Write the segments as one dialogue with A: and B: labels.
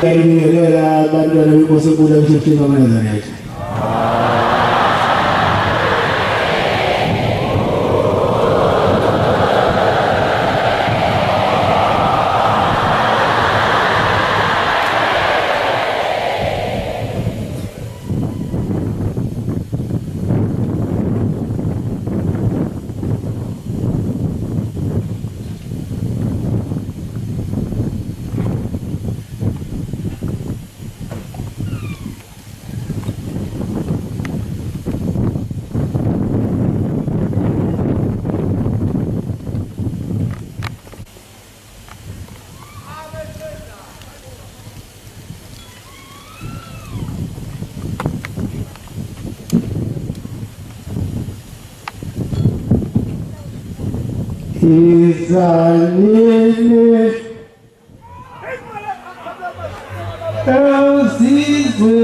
A: Ini adalah bantuan dari Kuasa Budak Sifti Pemerintah Rakyat. Isanine Elsiseno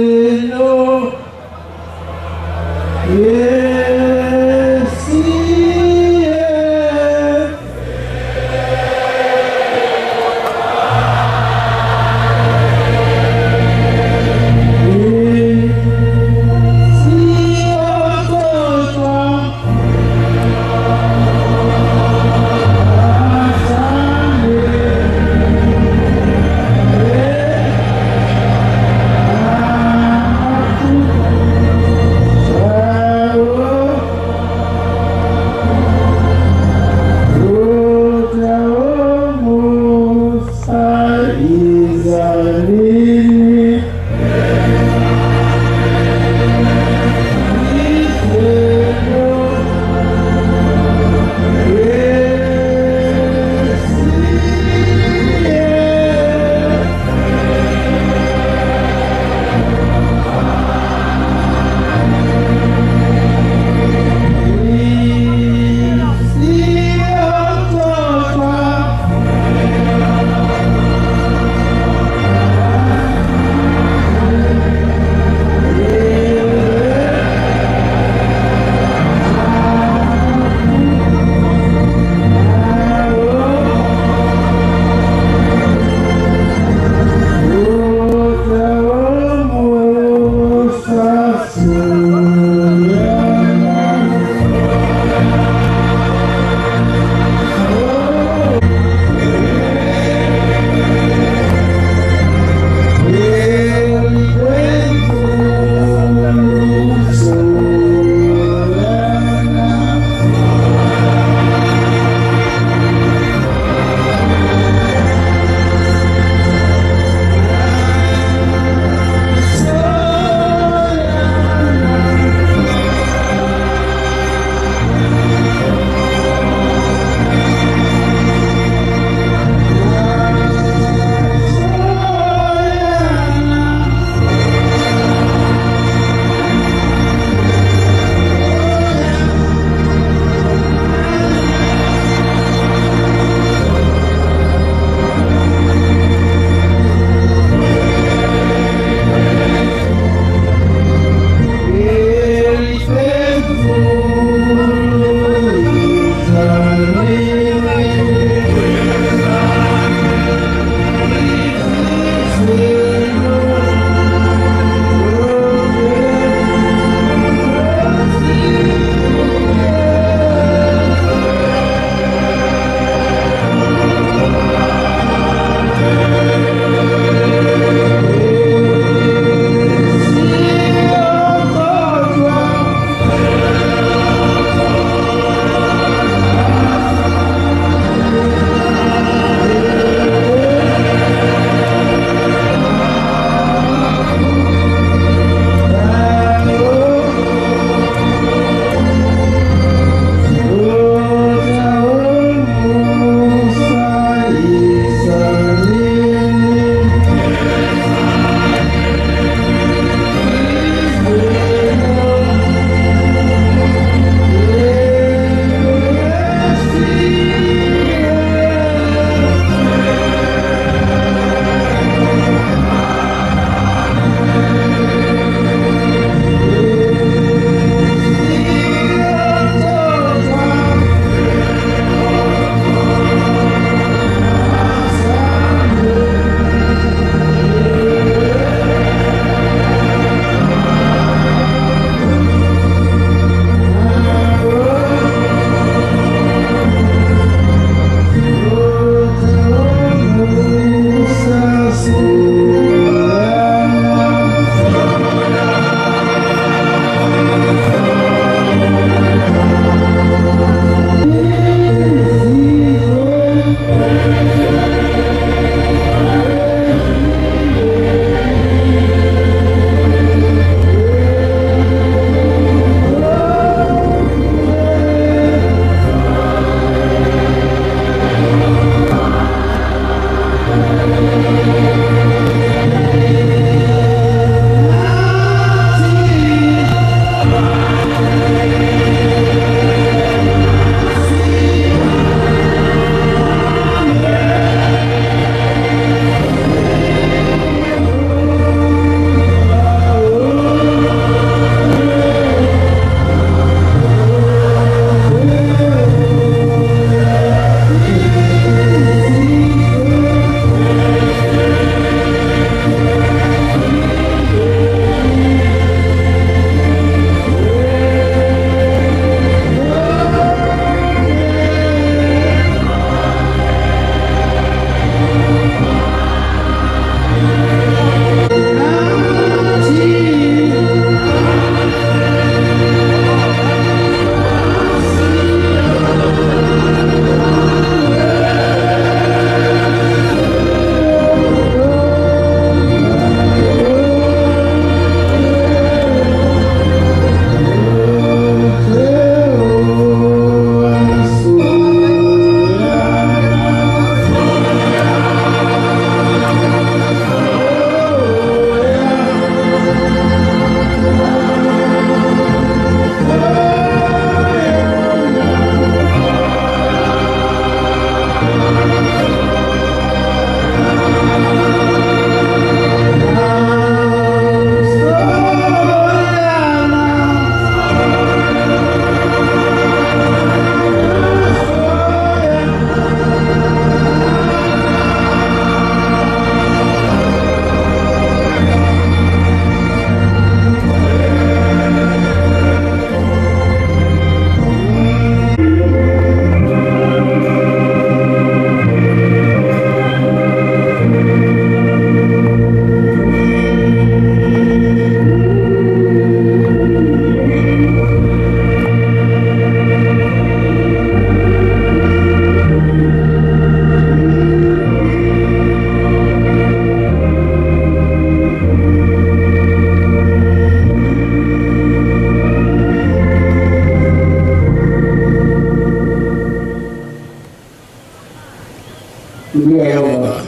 A: Dunia ya Allah.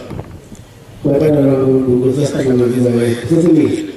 A: Kepada orang sesat yang kita baik. Sesungguhnya.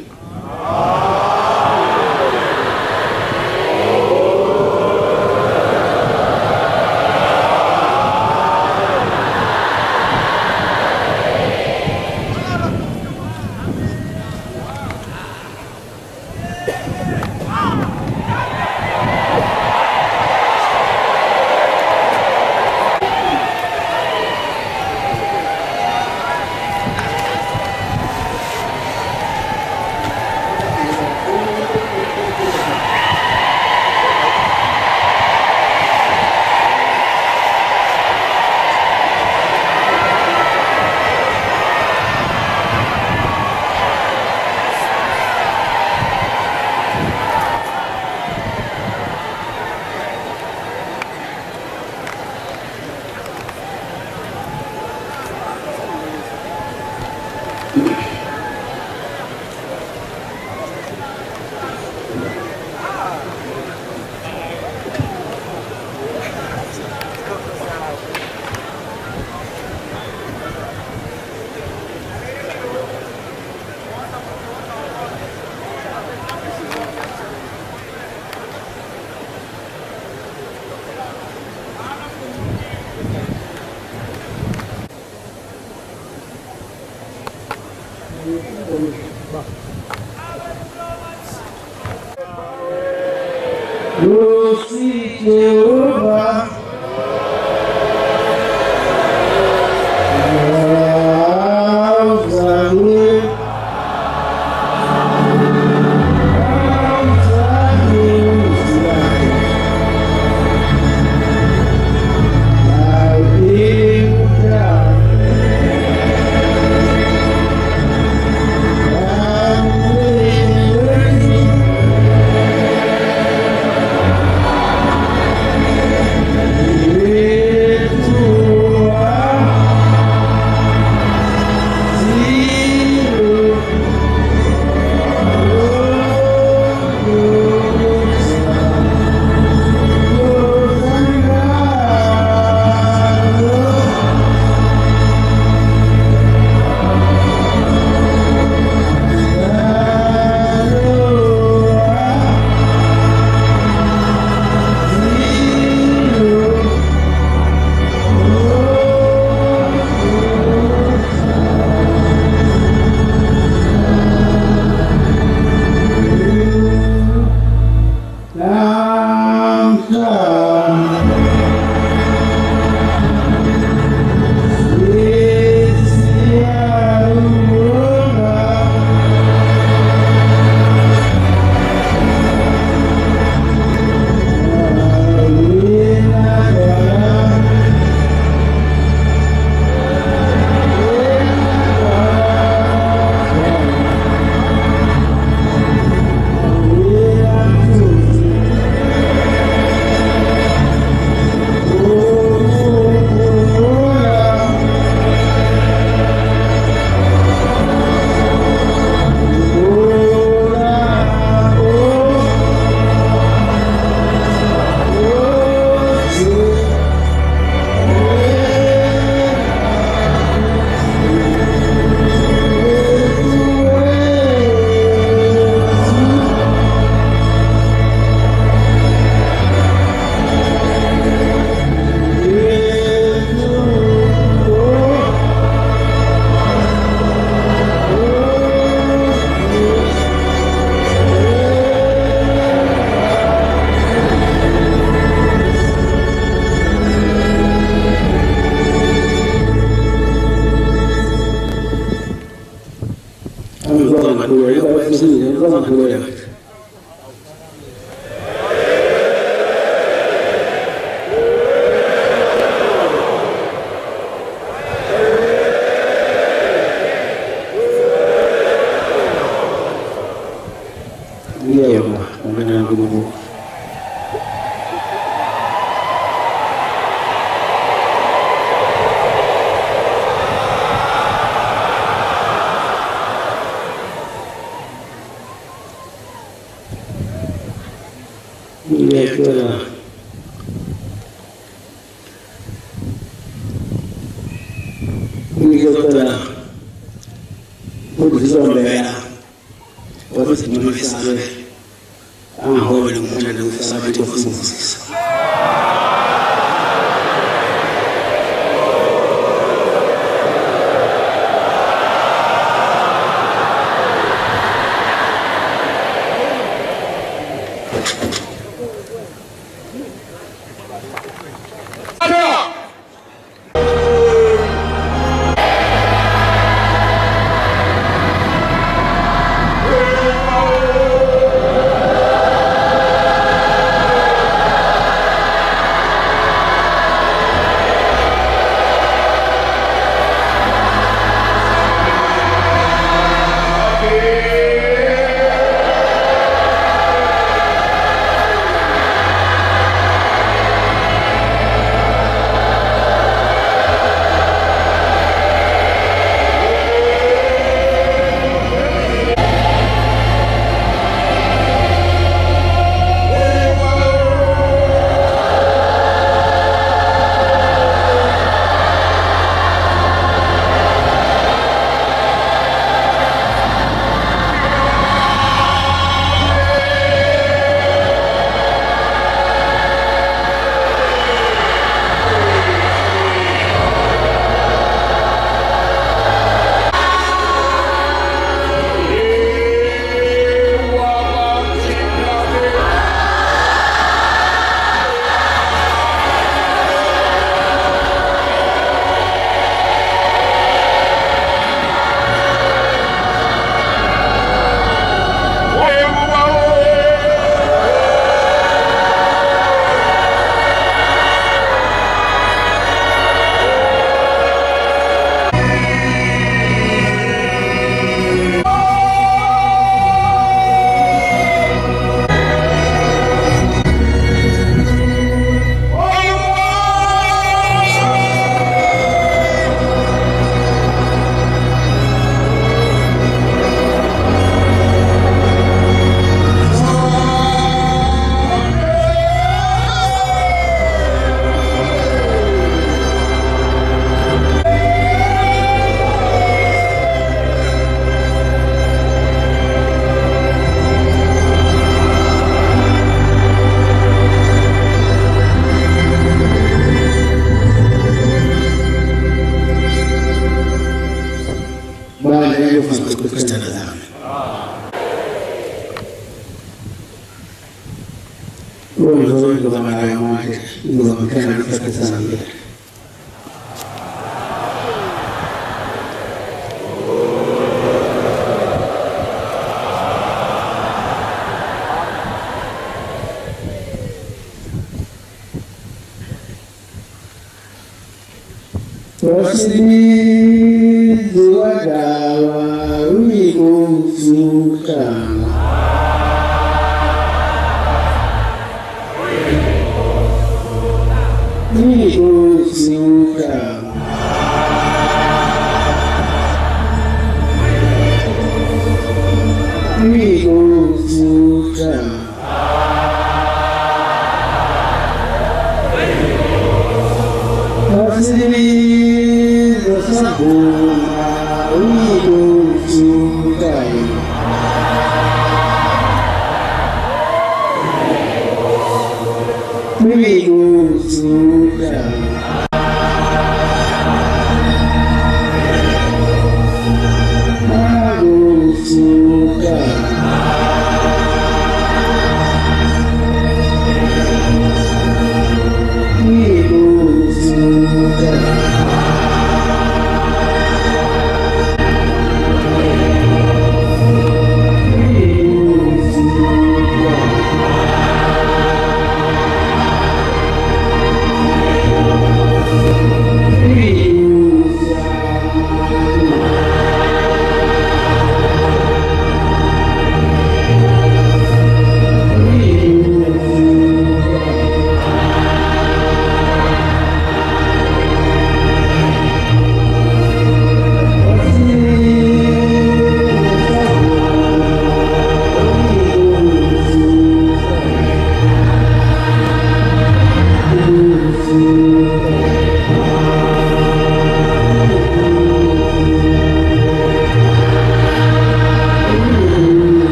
A: Lucy Jehovah, Ningependa kujizombea wakati nimefanya ambao ni mmoja wa sabati wa Moses.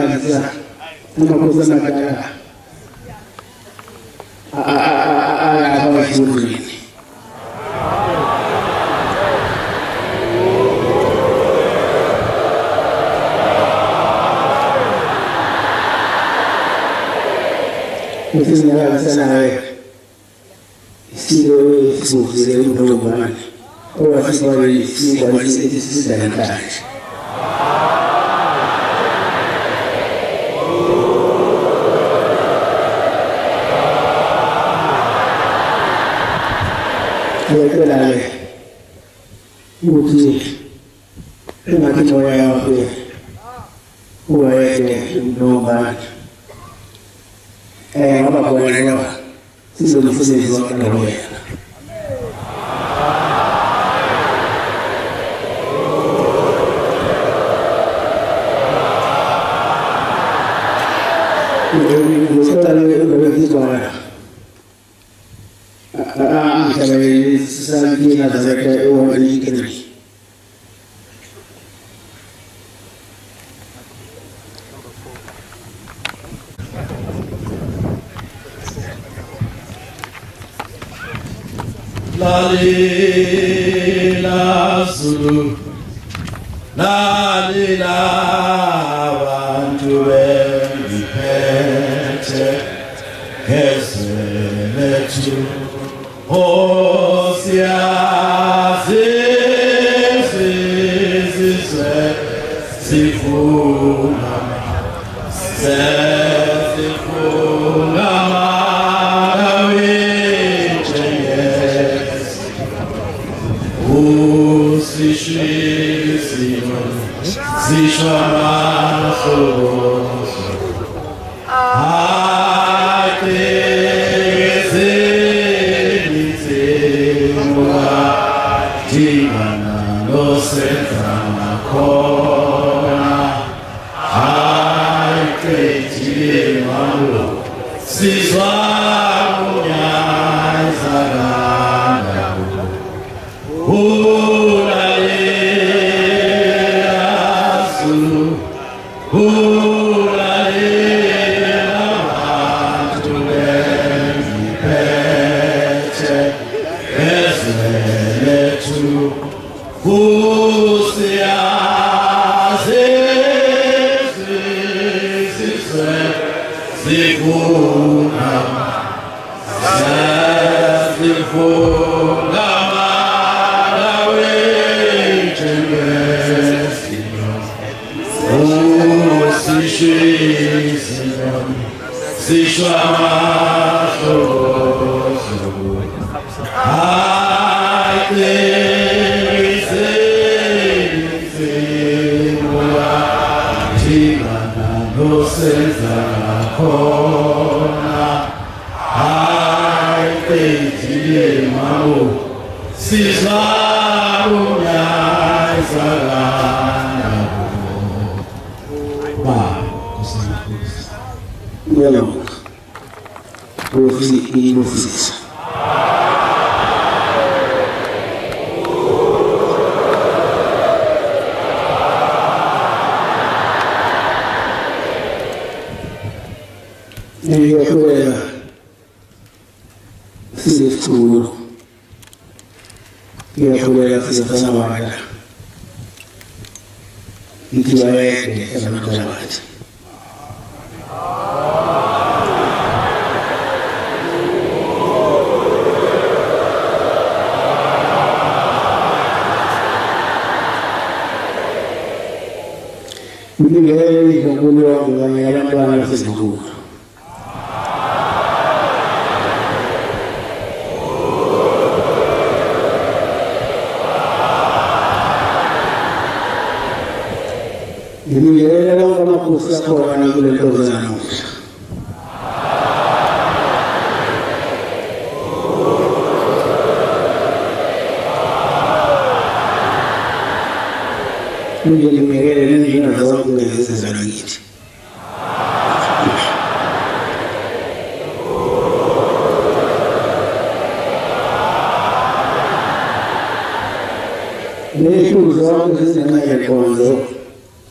A: kuanza tunakosa madara hapa shuleni. Mimi na sana wewe sio sisi ndio bwana kwa sababu sisi kwa sisi ndio ndani ndio lale uti kama kitu yao uwaende ndio bwana hapa kwa wanaelewa sisi tunafunza hizo ndio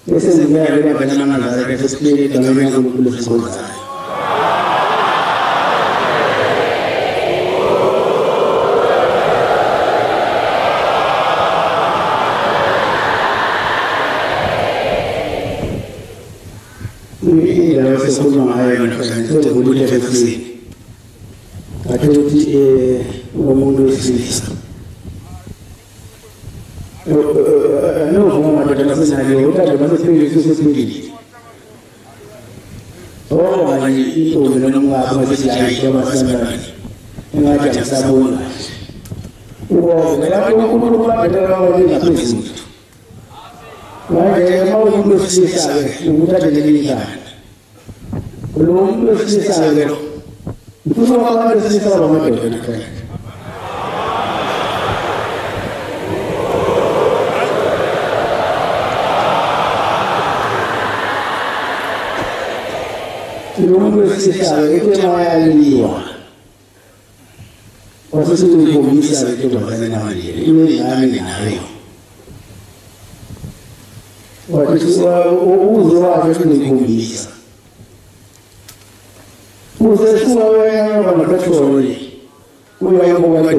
A: Ese es el lugar de la pena de que se explique también a los fiscales. Y la vez es una gente de muy difícil. Aquel mundo es civiliza. No, como la escenario, otra que más es que oh, allí no va a poder que va a ser en la que está buena. Hubo de la como la que era la presión. Vaya, no lo se sabe, mucha gente diga. Lo se sabe. Tú no vas a decir que lo va a meter. Non si sabe che mai lì. Cosa si deve cominciare che va bene a dire. Io non ho. Ora ci uso la cosa di comincia. Uso solo la persone. Come vai a muovere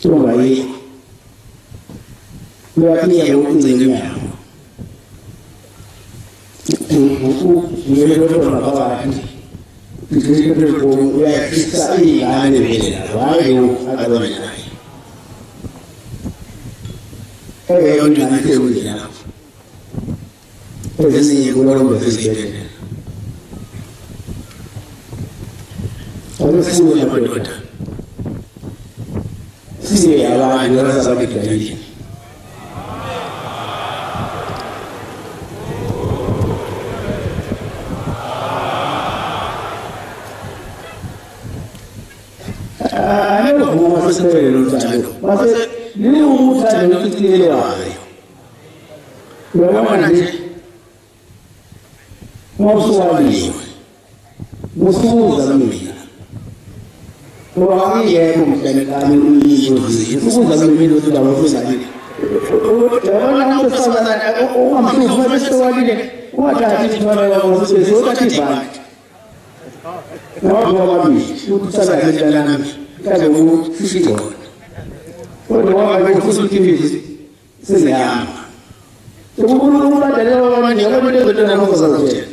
A: tu vai. La mia non è io non ho avanti il con la fissa lì la vede vai a dominare e ogni anche lui era e se quello che si vede adesso una parola sì avanti non sa che è ma se non muta non ti le vai guarda non so lì non so da lui poi è come che la lui così non so da lui non da lui sai non so da o ma tu fai questo va dire guarda ti fare la cosa so che ti fa no ma lui tu sai che da cada fico. Quando vai com que se le ama. Eu não vai ter uma maneira de ter uma coisa assim.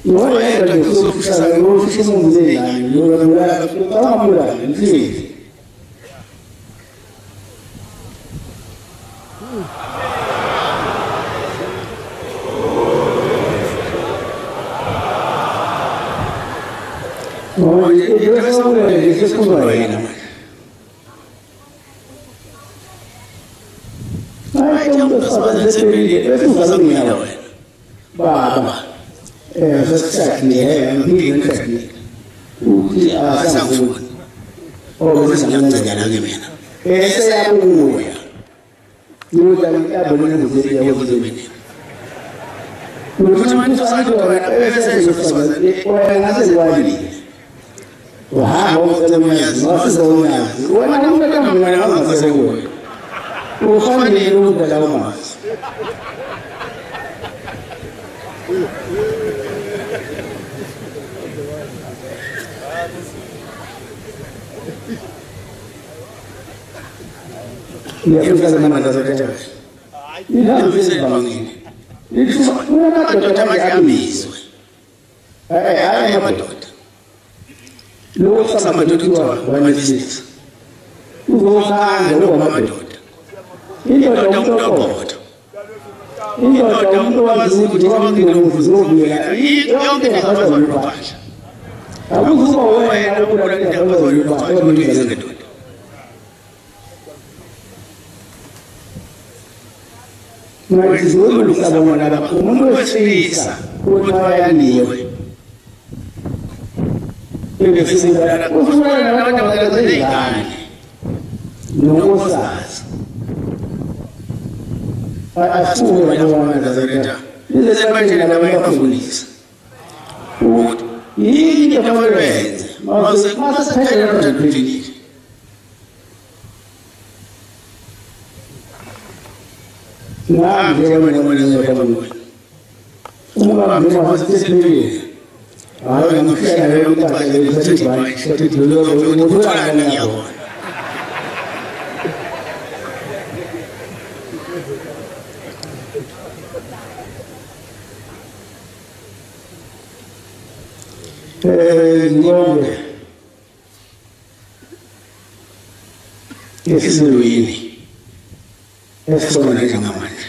A: Não é que eu sou puxado, eu fico um museu, eu não uma muralha, enfim. Eu sou mulher, isso é como é. Questo è mio. Baba. Sasaki, mi sasaki. Samu. Questo è una gara che viene. Se è un uomo. Io da lì a buona così io voglio venire. Non so se sono e poi la se guardi. Wow, non so niente. Ora non mi cambia, non so vuoi. O fammi non da la Io cosa mi manda da te? Io non sei bambini. Io non ho fatto che amici. Hai fatto. Lo sta facendo tu, vai di tu lo sai, lo va fatto. Io non ho fatto. Io non ho fatto di ogni uno io non ho fatto di faccia. Abu Zuba è una che ha fatto di faccia. Ma il giorno lo stava guardando come una stessa, come una mia. E che si guarda, come una dei cani. Non lo sa. A sua non è da verità. Il sempre la mia polizia. E che fa vedere. Ma se non c'è più. Naam, dia mana kamu. Umar dia masih sendiri. Ayah mesti ada yang kita ada sedih, sedih dulu mudah ada yang. Ngombe. Yesu ini. Yesu anakamata.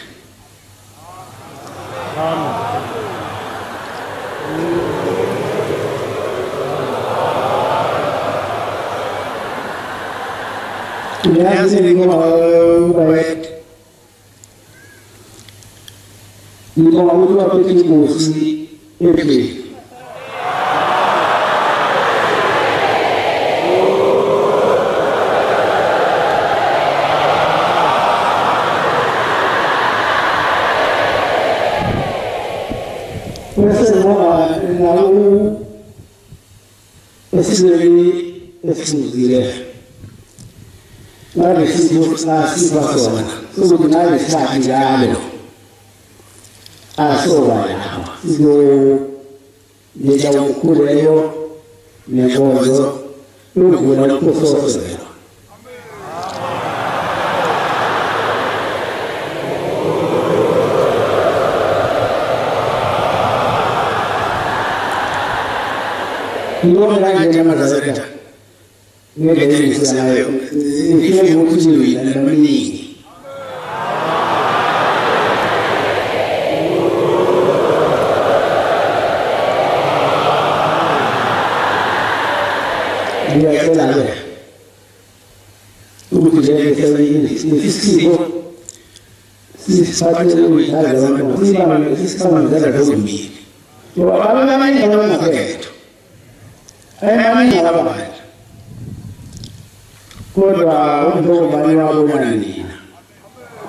A: Nianze baik. Ni kwa watu wa Pentecost hivi. Não é que mais azareta. Não é que isso é muito difícil, não é nem. Dia que lá é. O que deve ser difícil. Se faz o cara, se faz nada comigo. Eu agora não acredito. Mani apa? Kura untuk bani wabu nani,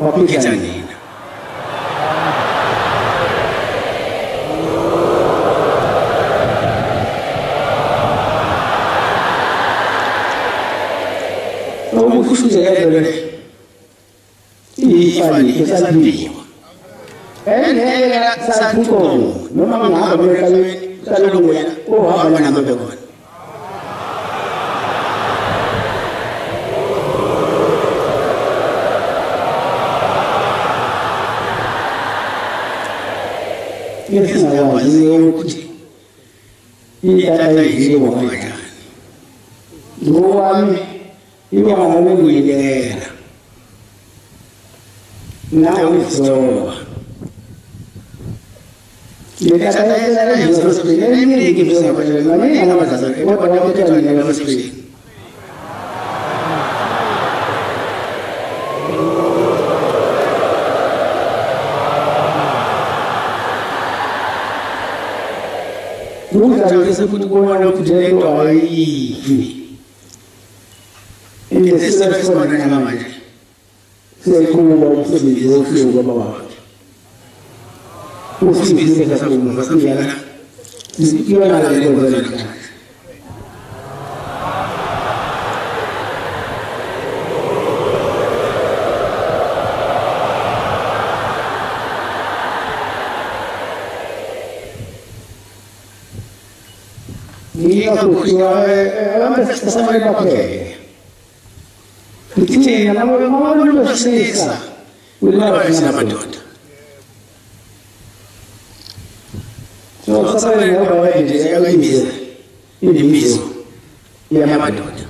A: wapi kani? Aku khusus saya dulu. Ini kita di. Ini satu kau. Memang apa mereka kalau ya? Oh apa nama mereka? Yes, I was in the no one, you are only there. Now it's over. Because I was really give you money, and I was what I want to tell you, I was free. Nunca vi esse tipo de coisa no direito aí. Ele se transforma na mãe. Se como o filho, o filho da mamãe. O filho da mamãe, o filho da se que vai na coisa. Io ela me está fazendo papel. Tinha, não precisa. O lado na batota. Só sabe não vai dizer ela mesmo. E a batota.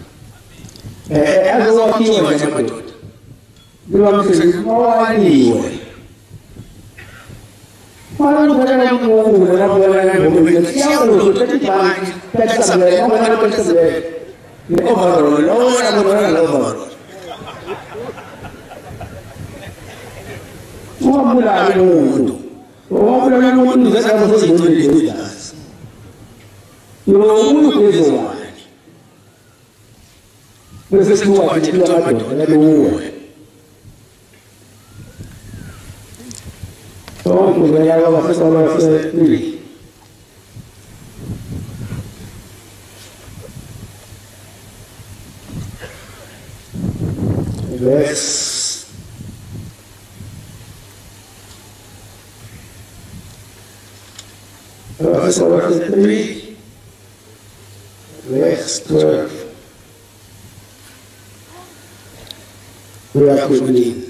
A: Agora aqui é a batota. Durante o ano. Malam berada di bawah, berada di bawah. Siapa lu? Tadi pagi sebelah, mana pagi sebelah. Oh baru, baru. Semua mulai mundur. Oh mulai mundur, saya masih mundur di atas. Mundur ke bawah. Bersesuatu di dalam ada dua. Então, ganhar uma pessoa livre. verse 3, verse 12. We are beginning.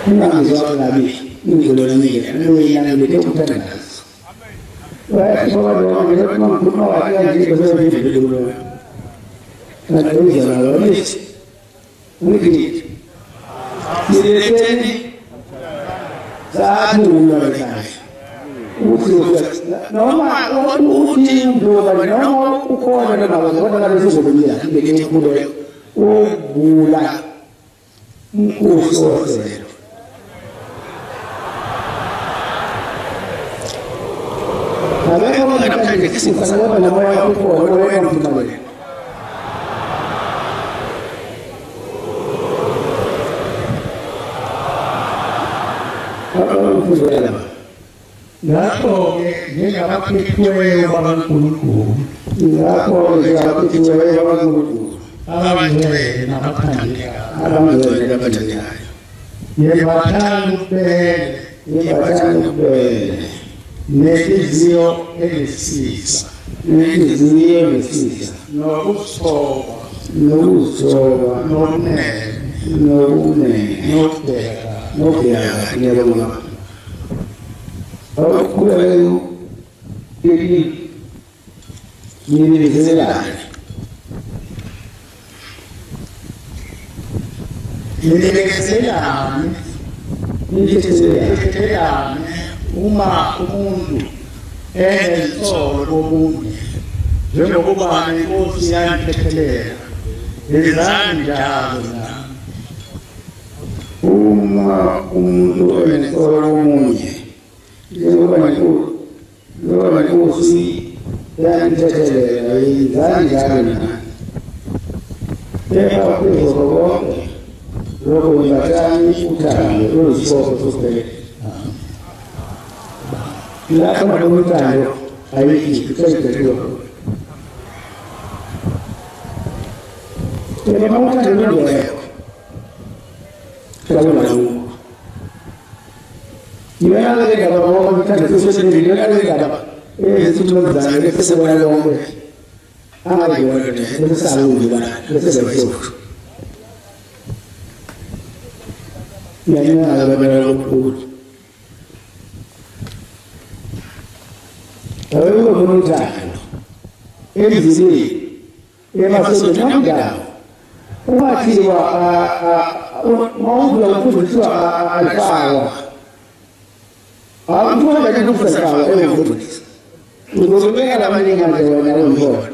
A: Ina zuwa labi ni gulo ni ni yana da ke mutane wa ko ba da wani da kuma wa ya ji ba zai yi da gulo na da yi zara wa ni ki ni da ni za mu nuna da no ma uti do ba no ko da na ba da su gobe ya da ke ku da o bula ko so se ada como que se pasa la palabra ko ko no no Gato llega a que tuve balan kuluku. Gato llega a que tuve balan kuluku. Alam ye na batanga. Alam ye na batanga. Ye batanga be. Negizio elisisa. Negizio elisisa. No uso. No uso. No ne. No ne. No pega. No pega. Ni lo Okulele kiri ni zela ni uma umuntu solo komuntu njengokuba inkosi yaniphethelela ezanjalo uma umuntu solo komunye Nova Nikosi dan jajale ai dan jana. Teva peso robo robo batani utani robo soste. La kama utani ai kitaito. Teva mauta ndio leo. Sababu Nimeona ile kama wao mtaka sisi ndio ile kama tunazana ile sasa wale wao ana ndio sasa ndio bana sasa sio yani ana bana ku ayo bonita ezili ema sio ndio wakati wa maombi ya ukufu alfawa Aku ada di rumah sekarang, Ngomongnya lama ni kan saya nak buat.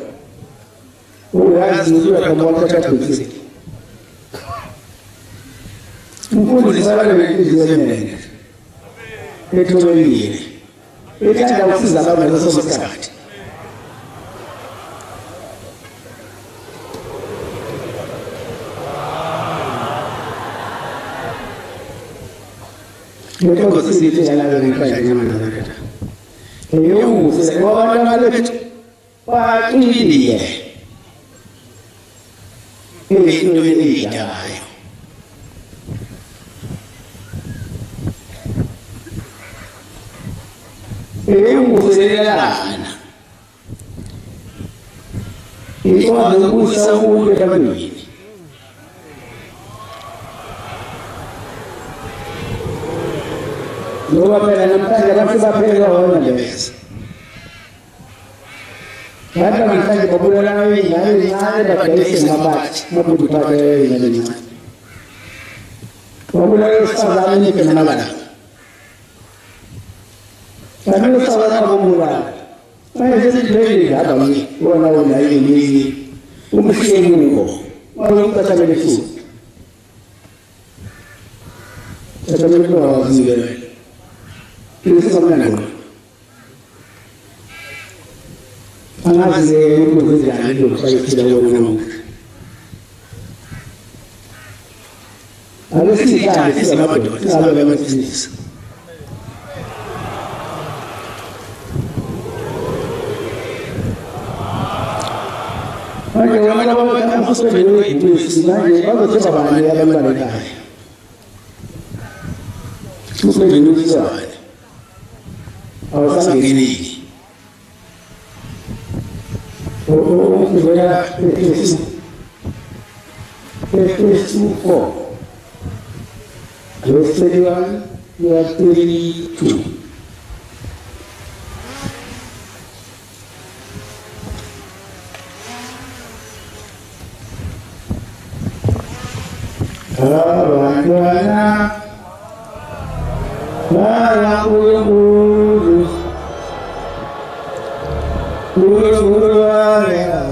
A: Orang sini ada buat macam tu sih. Mungkin sekarang ini dia ni. Itu ni. Itu ada usaha dalam masa sekarang. Mereka mesti jalan dengan baik dengan mereka. Eu se agora na leite para dia. Isso ele já. Eu se lá. E quando usa o de caminho. No va a pegar la pantalla, va a pegar la mesa. Cada pantalla popular ahí, nada de país en la parte, no puedo pagar el animal. Popular está dando que no nada. También está dando popular. Hay gente que le da también, una ahí, un ciego, un cachamerezu. Cachamerezu a decir. Isso é uma análise do diário do país da União. A necessidade de saber isso. Olha, eu não vou dar uma sugestão isso, mas eu vou trabalhar na verdade. Tudo bem, não precisa. Awal ini, sebenarnya itu Verse 31, verse 32. Abandona para guru guru aya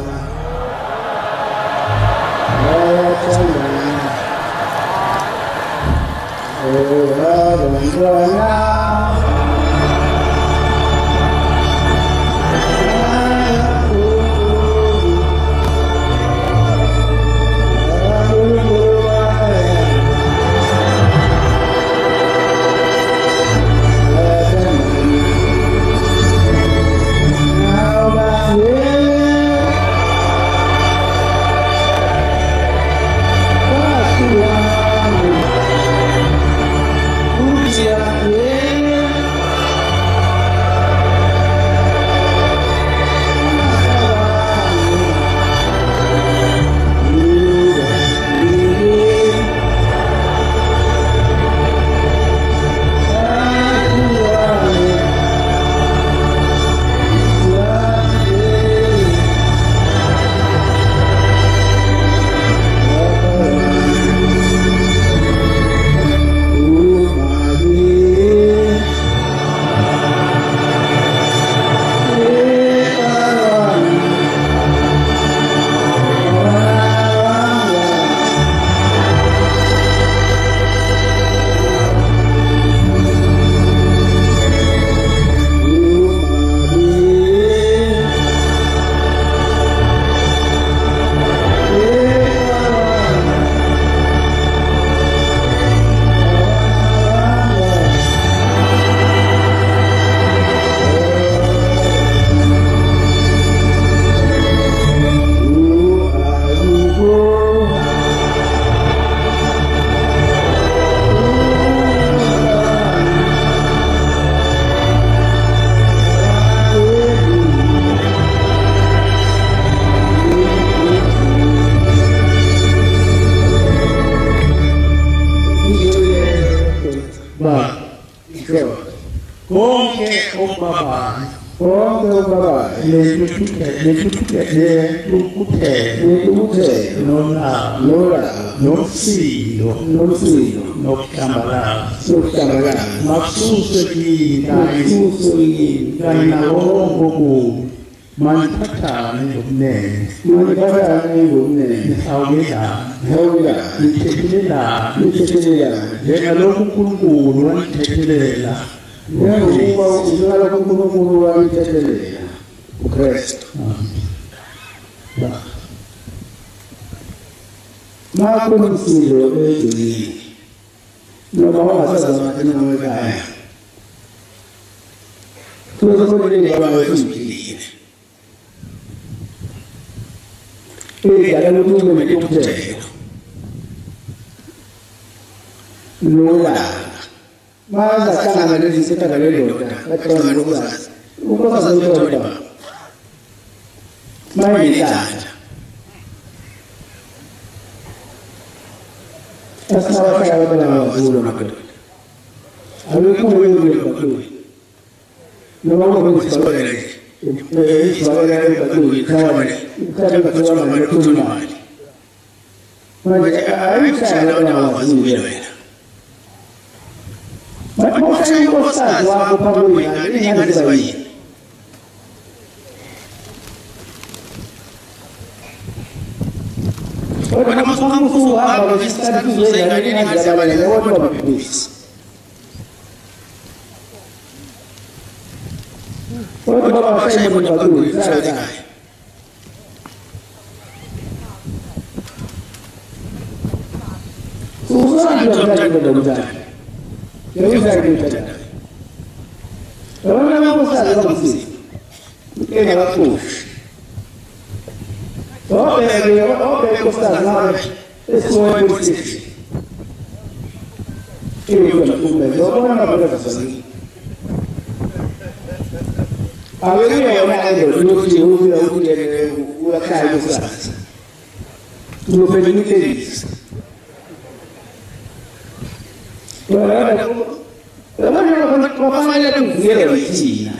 A: wafanya kuvira wechina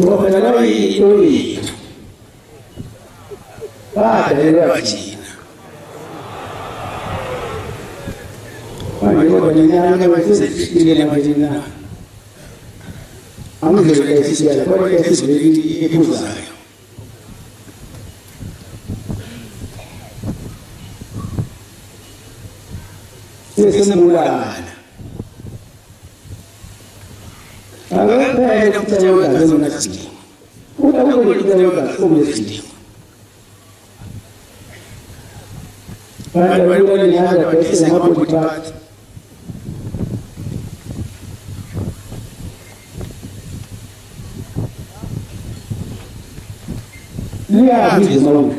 A: wafanya baada wachina wanyanya wazee majina amezeka sisi ya kwa sisi ni kuza sisi mulana agora kutayoga zona sisi utakuwa kutayoga kwa sisi baada ya yule alianza kesi ya hapo kipata lia hizi malumu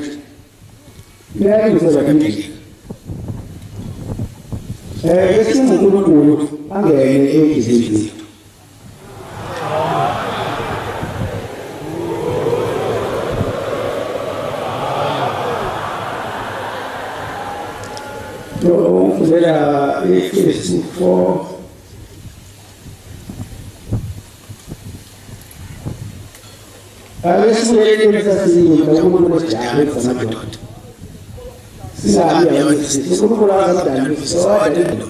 A: lia hizi za kipindi kesi mkuu angeene hizi vamos fazer a esse for esse ele assim então como nós já pensamos tudo sabe se como lá da só a gente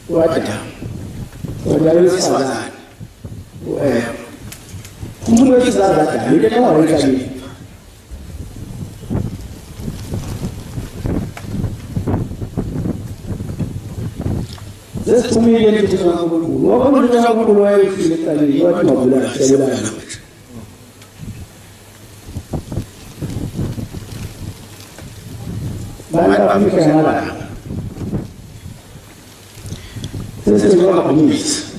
A: o olha isso fazendo como nós já da ele não olha ali Como ele disse na Google, logo no jogo do Google ele fica ali, pode modular, celular. Vai para ficar lá. Você joga com isso.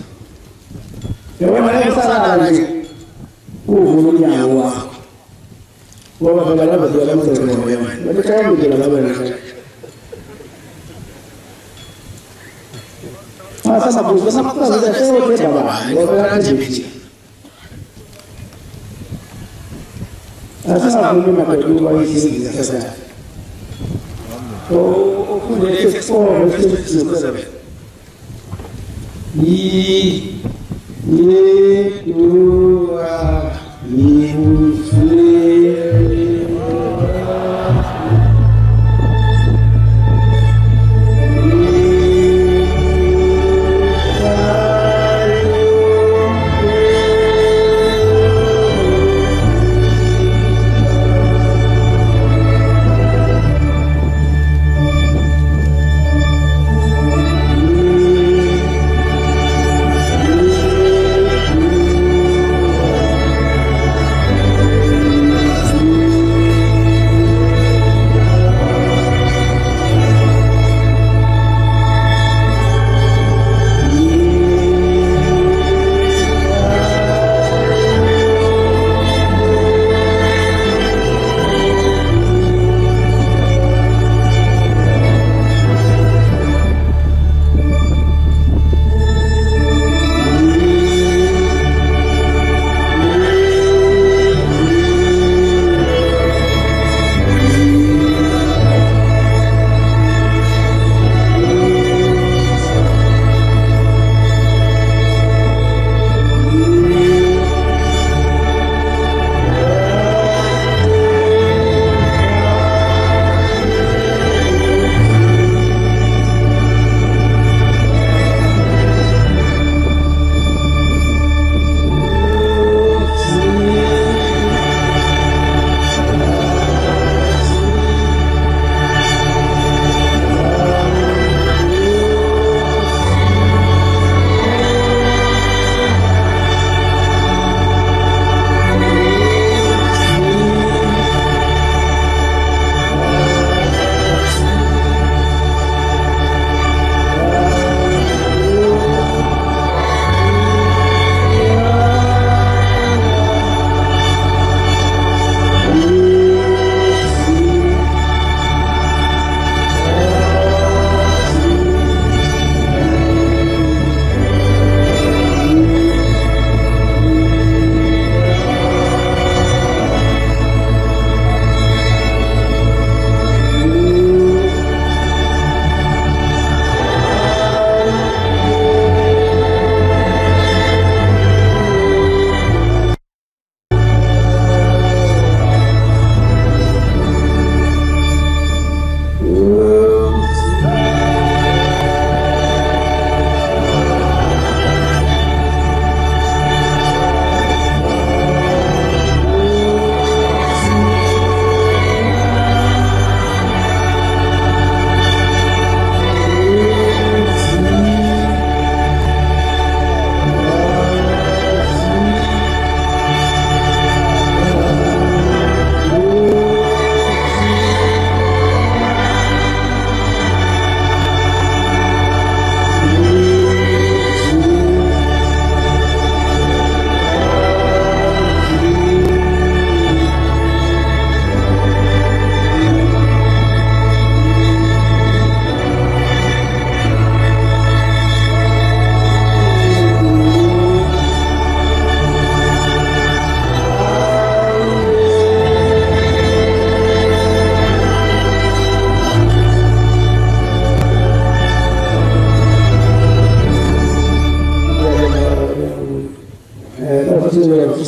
A: Eu vou passar lá ali. O volume de água. Vou pegar lá, vou lá, vou deixar o vídeo lá, vai. Essa busca, essa coisa deve ser o que trabalho. Vou pegar a gente. Essa menina que eu vou ensinar essa. O poder que for, você precisa saber.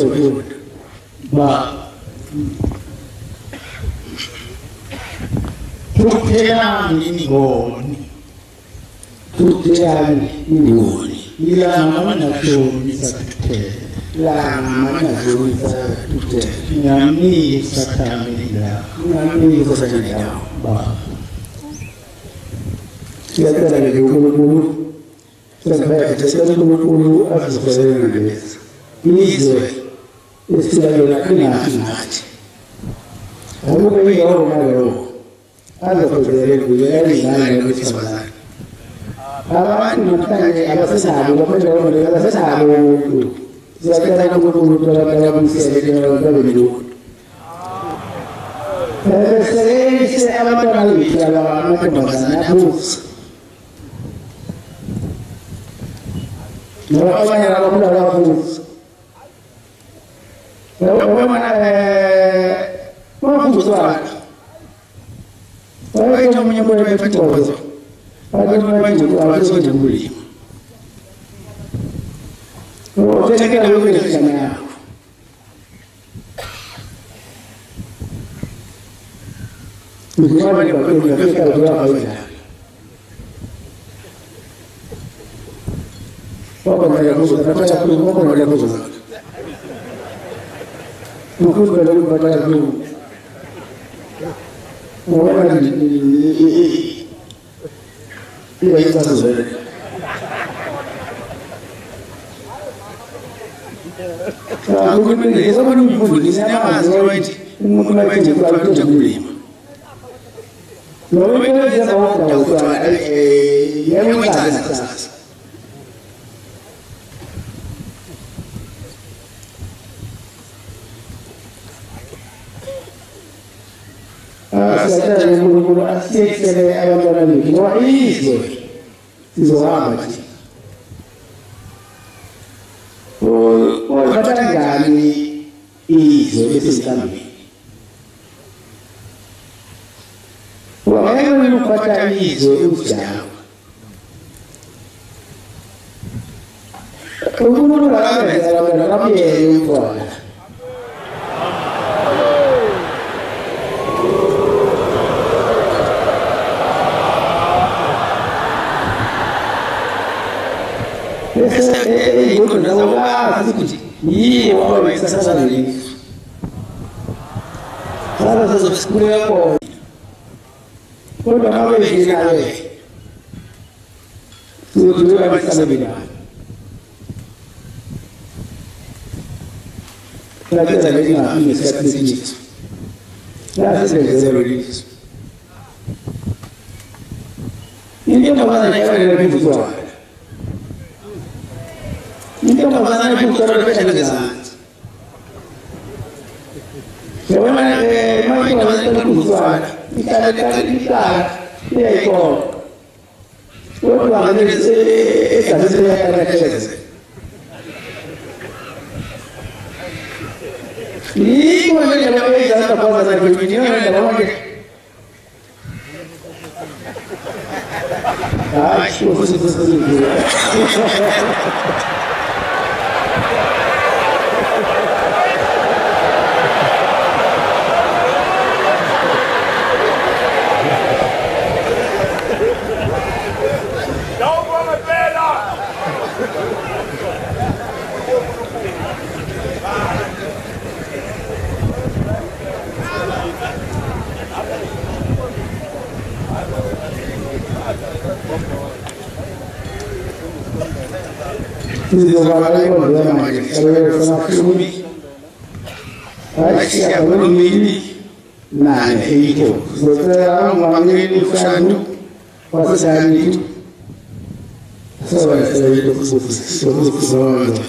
A: good. But tukela ni ngoni. Tukela ni ngoni. Ila mana choni sakte. La mana choni sakte. Nyami sakamila. Nyami sakamila. Ba. Siapa lagi guru-guru. Sampai ada guru-guru atas perjalanan desa. Ini istilah kena hati. Aku bagi orang malu. Ada perjalanan budaya yang disebut. Awak mungkin ada sesuatu, ada sesuatu. Siapa guru-guru dalam misi dalam berbeda. Sering saya awak malu kalau macam mana bus. Mereka yang lalu bus. Mana buat? Orang yang menyebut itu apa? Ada orang yang buat itu jembuli. Oh, jadi kalau kita sana, bagaimana kita berapa ini? Apa yang kita buat? Apa yang kita buat? Mungkin kalau baca dulu, orang ini kita sudah. Mungkin kita pun di sana masih mungkin lagi kita jambuli. Lalu kita jangan tahu yang kita ada. Saya guru-guru asik saya ayam dalam ini. Wah itu apa sih? Oh kadang kali itu kami. Wah yang lupa itu jauh. Guru-guru dalam itu Itu adalah kunci. Iya, orang bisa salah ini. Salah satu sekolah apa? Orang apa yang dia ada? Sudah ada bisa lebih dah. Kita ada lagi nak ini sekat sini. Nah, saya lagi. Ini apa yang saya lagi buat? Itu masalah itu kalau kita dengar. Sebenarnya mereka masalah itu bukan. Kita dia ikut. Waktu ada itu saya akan kerja. Ini mana yang kita jangan apa sahaja begini orang dalam lagi. Khusus. Itu balai boleh macam kalau sama kumi, asyik kalau ini, nah itu. Setelah mengambil usaha pasal itu, saya itu khusus. 84.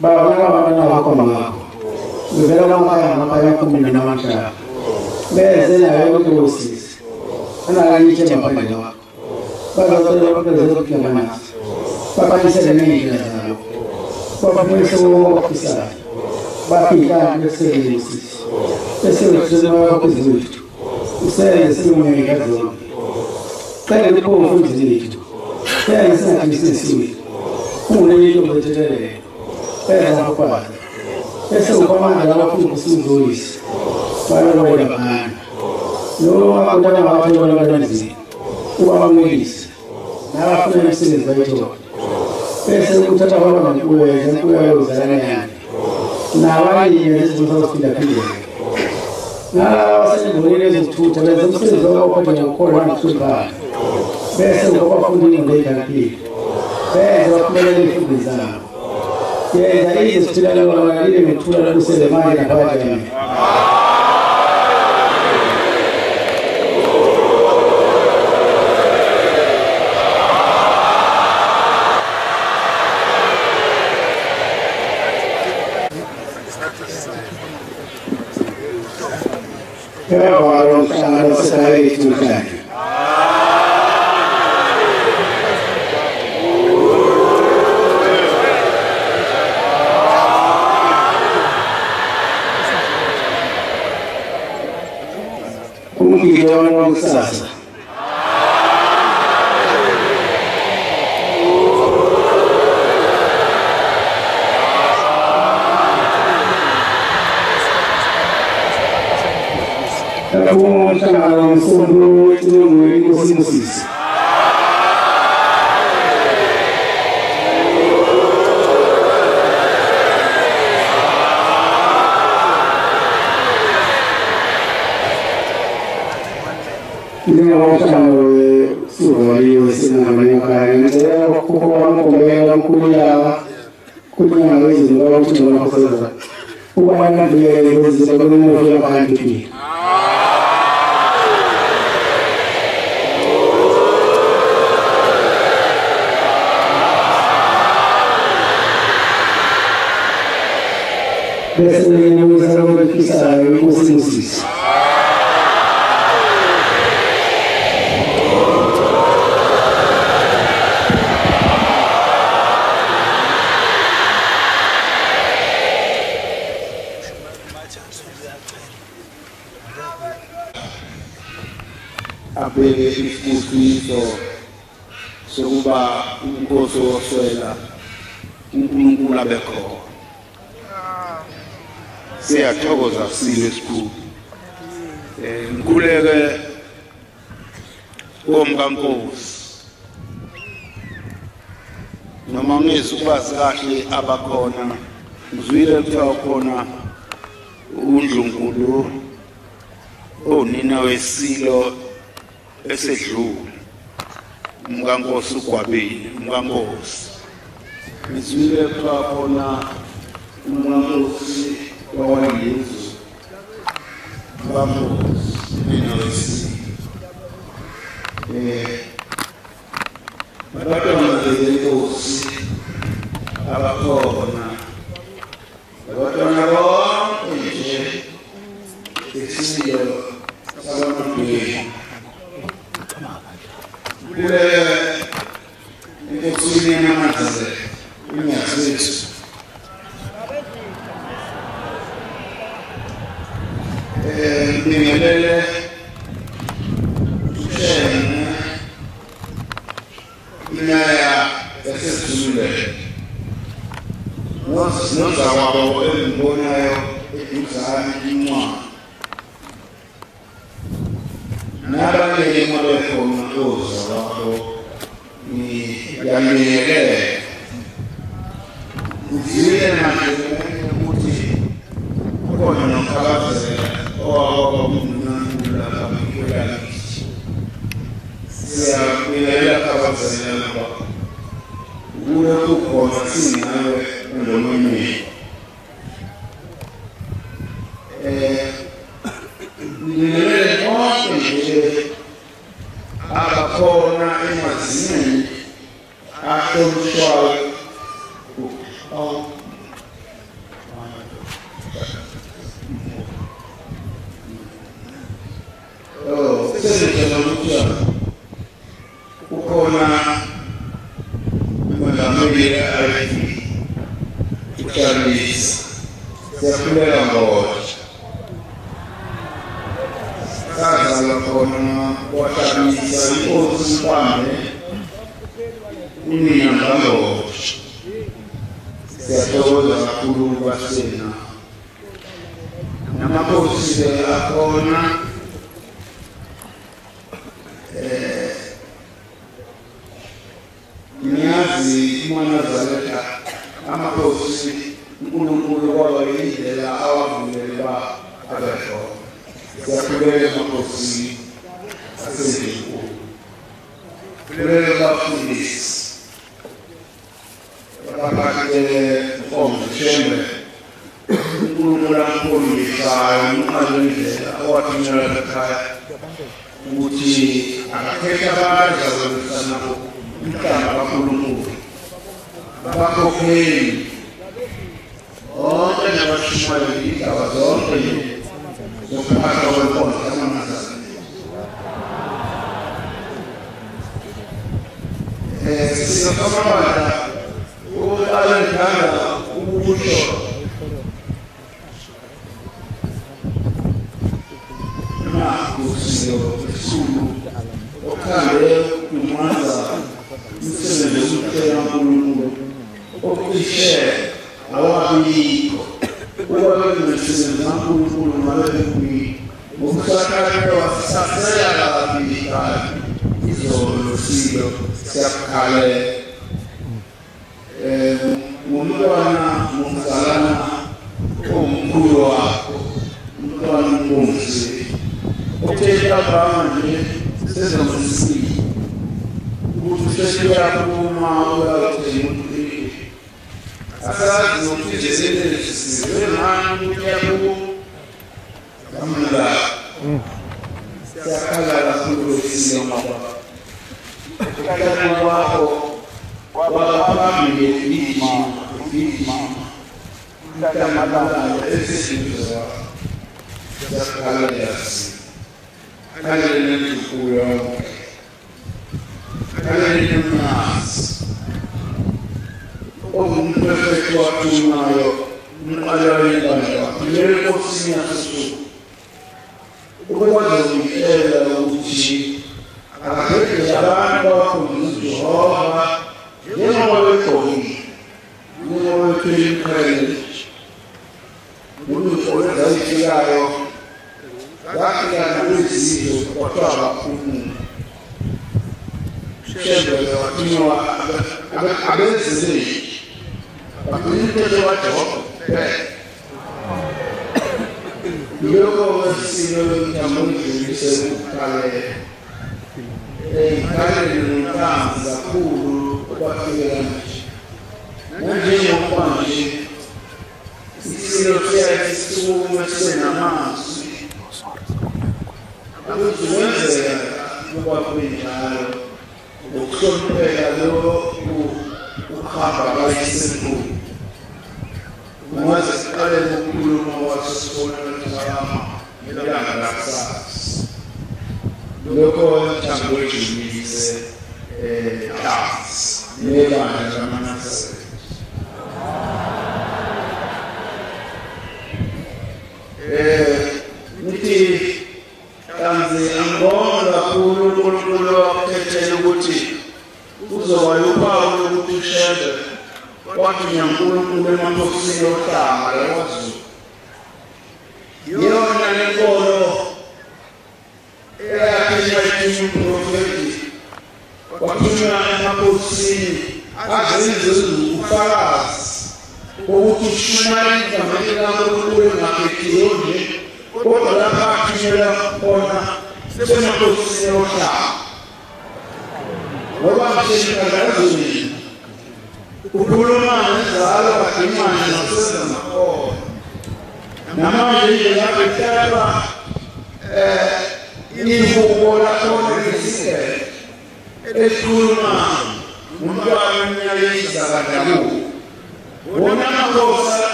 A: bana wakoma ngivela mama kumina namanhla beze nayo ukuzisa ana yiche mapande wako bazothola ukuzokuthenga amanzi babanisele nendlela zabo babonise ukufisa bafika besebenzisi bese ukusema ukuzithu usenze simuyeka zonke qale ukuphofu izithu bese singathisiwe unelilo bethelele bese akwazi bese ukwamanda abafuna ukusindulisa bayawela bana lo akudala abantu abaninzi ubamulisa nabafuna imisebenzi bayithola bese ukuthatha abantwana kuwenza kuyayozana yani nabanye izinto zokuphinda phinde nabasendaweni ezithutha benza umsebenzi wabaphatha ngokholo wangihlupha bese ubafundi ngey'khampini benza baphumelele iy'fundo zabo yenza izithulala lile ngithula lusele manje naphakathi yami Kalau sangat sekali itu kan. Mungkin orang sasa. Aku sangat sungguh ingin musim. Ini orang sangat suka senang mendengar. Saya aku orang pembela kuliah itu orang cuma pasal. Uang dia itu sebelum mulai panti. Biasanya yang bisa berkisah musim. Abele ifufiso sokuba umkhosi woswela uNkulunkulu abekho siyathokoza sile sikhulu ngikhuleke komkankosi noma ngizwe ukwazi kahle abakhona ngizwile kuthiwa khona uNdlunkulu onina wesilo esedlule umkankosi uGwabini umkankosi ngizwile kuthiwa khona umkankosi wawayezu umkankosi inawesi abantwana benkosi abakhona abantwana bonke nje isilo sabantu Inkosi namazwe inyazethu ngingelele ushene inaya esezulule noza wabo embonayo eduzane incwadi nabanye emabekhona oza wabo yamiyeke uzile manje ukuthi khona nomkhalazela owawabamnanula kabikwela siyakuyelela khabazela lapha kuye kukhona sinawe ndomini nilele konke nje abakhona emazini ahlonishwayo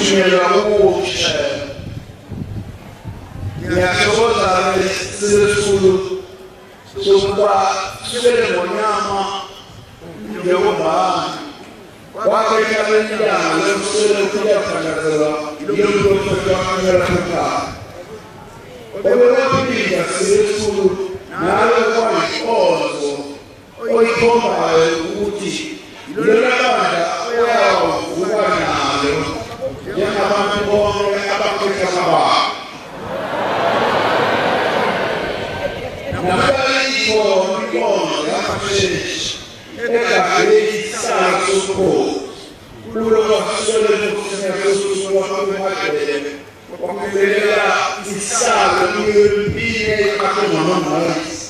B: Nakushunyelwa kukusha. Ngiyathokoza lesisulu sokuba sibele ngonyama njengobani. Wakwetha lenyanga lekusele kuyakhalazela yilokho sokwamela khona. Obewaphinda sisulu nawe kwayinkonzo oyikhombayo ukuthi lona banda uyavuka nalo njengabantu bonke abakhetha ababo. Nabayikho inkonzo yamasheshi egabeni isalo sokhozi kulo kwasole kufuneka sokuwakwamagele kwakubelela isalo lempile kakhulumanisi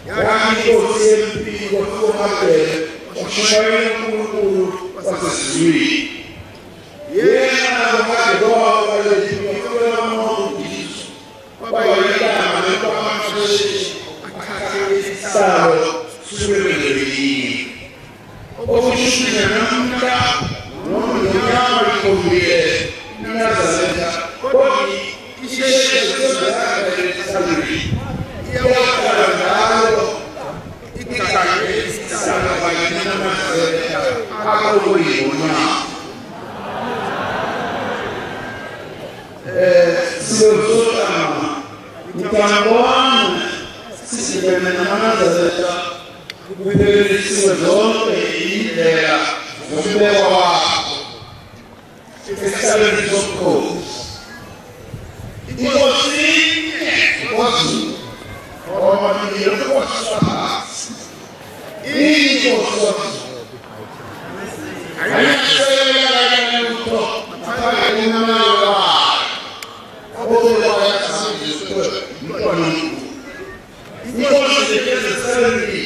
B: yakinkosi yempilo kwakuwamagele washumayela uNkulunkulu wasezulwini yena namakade kwalezikwakela mongiso kwabayelana nekwamasheshi akhathe isalo suwelelekile okushunywa namhla nomnyama likhomile Nazareth kodwa isheshi sezakalesalwi iyawakala ngalo ikhangele isalo bayina Nazareth akuyona siyozama ngiyabona sisibene naMazareth kubelisiwe zonke indlela zokubekwa kwakho esisalweni sobukhosi inkosi inkosi omabili yokuwasahasi inkosi ayashela lutho phakathi namawa obola yasinjiswe mntwana inkosi ezisalweni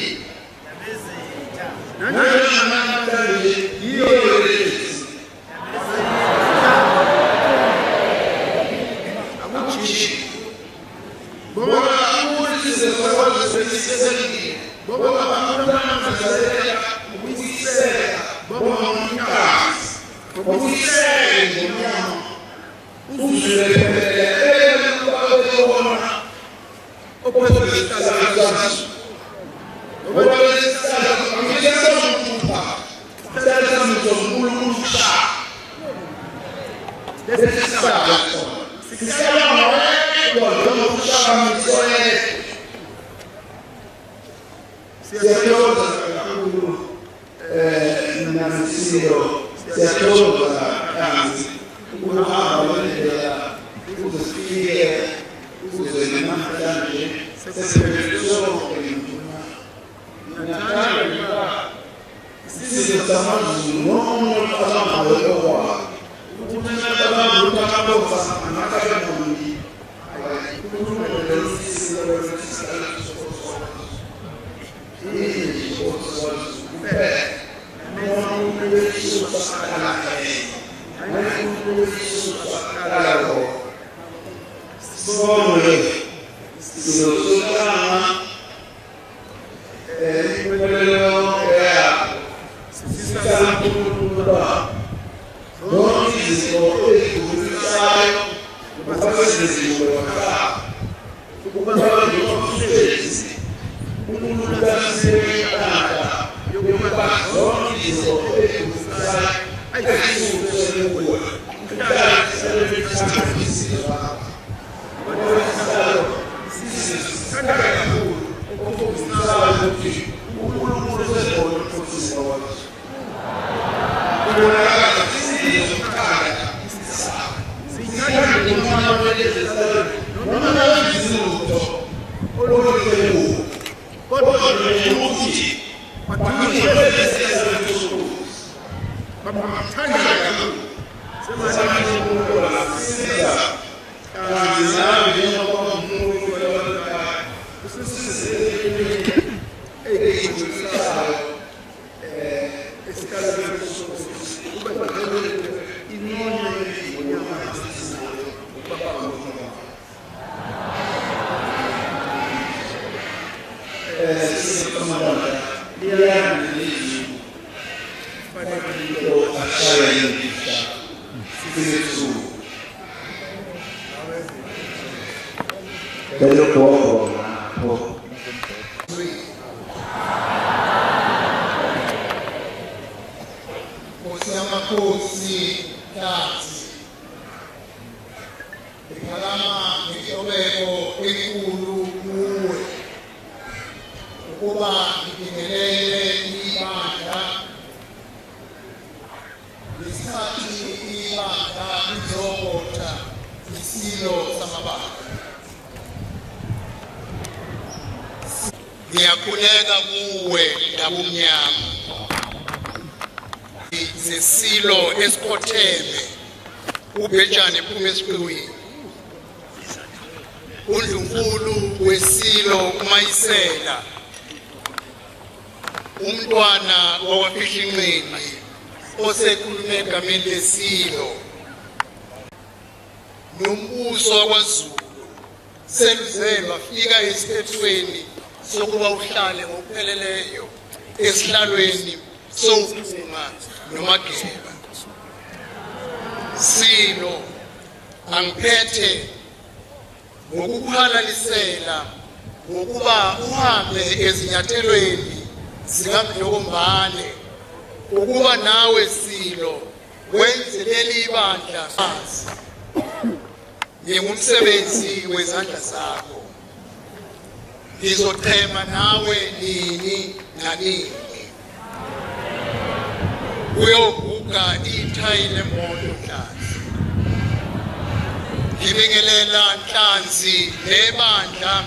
C: Ngiyakhuleka kuwe ndabumnyama zesilo esikhotheme ubhejane ephuma esiqwini uNdlunkulu wesilo uMayisela umntwana wakwafihla inqini osekhulume egameni lesilo nombuso wakwaZulu seluzelwa fika esiphethweni sokuba uhlale ngokupheleleyo esihlalweni sokuphuma nomageba silo angiphethe ngokukuhalalisela ngokuba uhambe ezinyathelweni zikaMdlokombane ukuba nawe silo wenze leli bandla phansi ngingumsebenzi wezandla zakho ngizochema nawe nini nanini uyoguga ithayi lemoto Nhlanzi ngibingelela Nhlanzi nebandla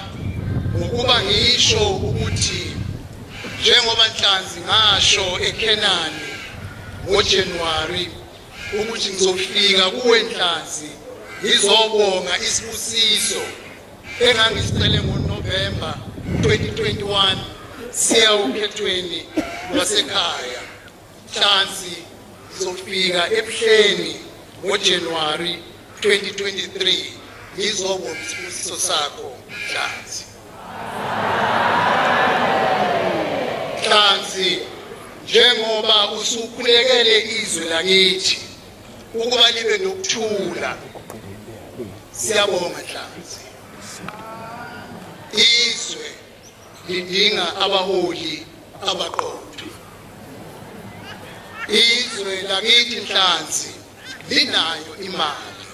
C: ukuba ngisho ukuthi njengoba Nhlanzi ngasho eKenani ngoJanuary ukuthi ngizofika kuwe Nhlanzi ngizobonga isibusiso engangisicele ngoNovember 2021 siya ukhethweni lwasekhaya Nhlanzi ngizofika ebuhleni ngoJanuary 2023 ngizobonga isibusiso sakho Nhlanzi Nhlanzi njengoba usukhulekele izwe lakithi ukuba libe nokuthula siyabonga Nhlanzi izwe lidinga abaholi abaqotho izwe lakithi Nhlanzi linayo imali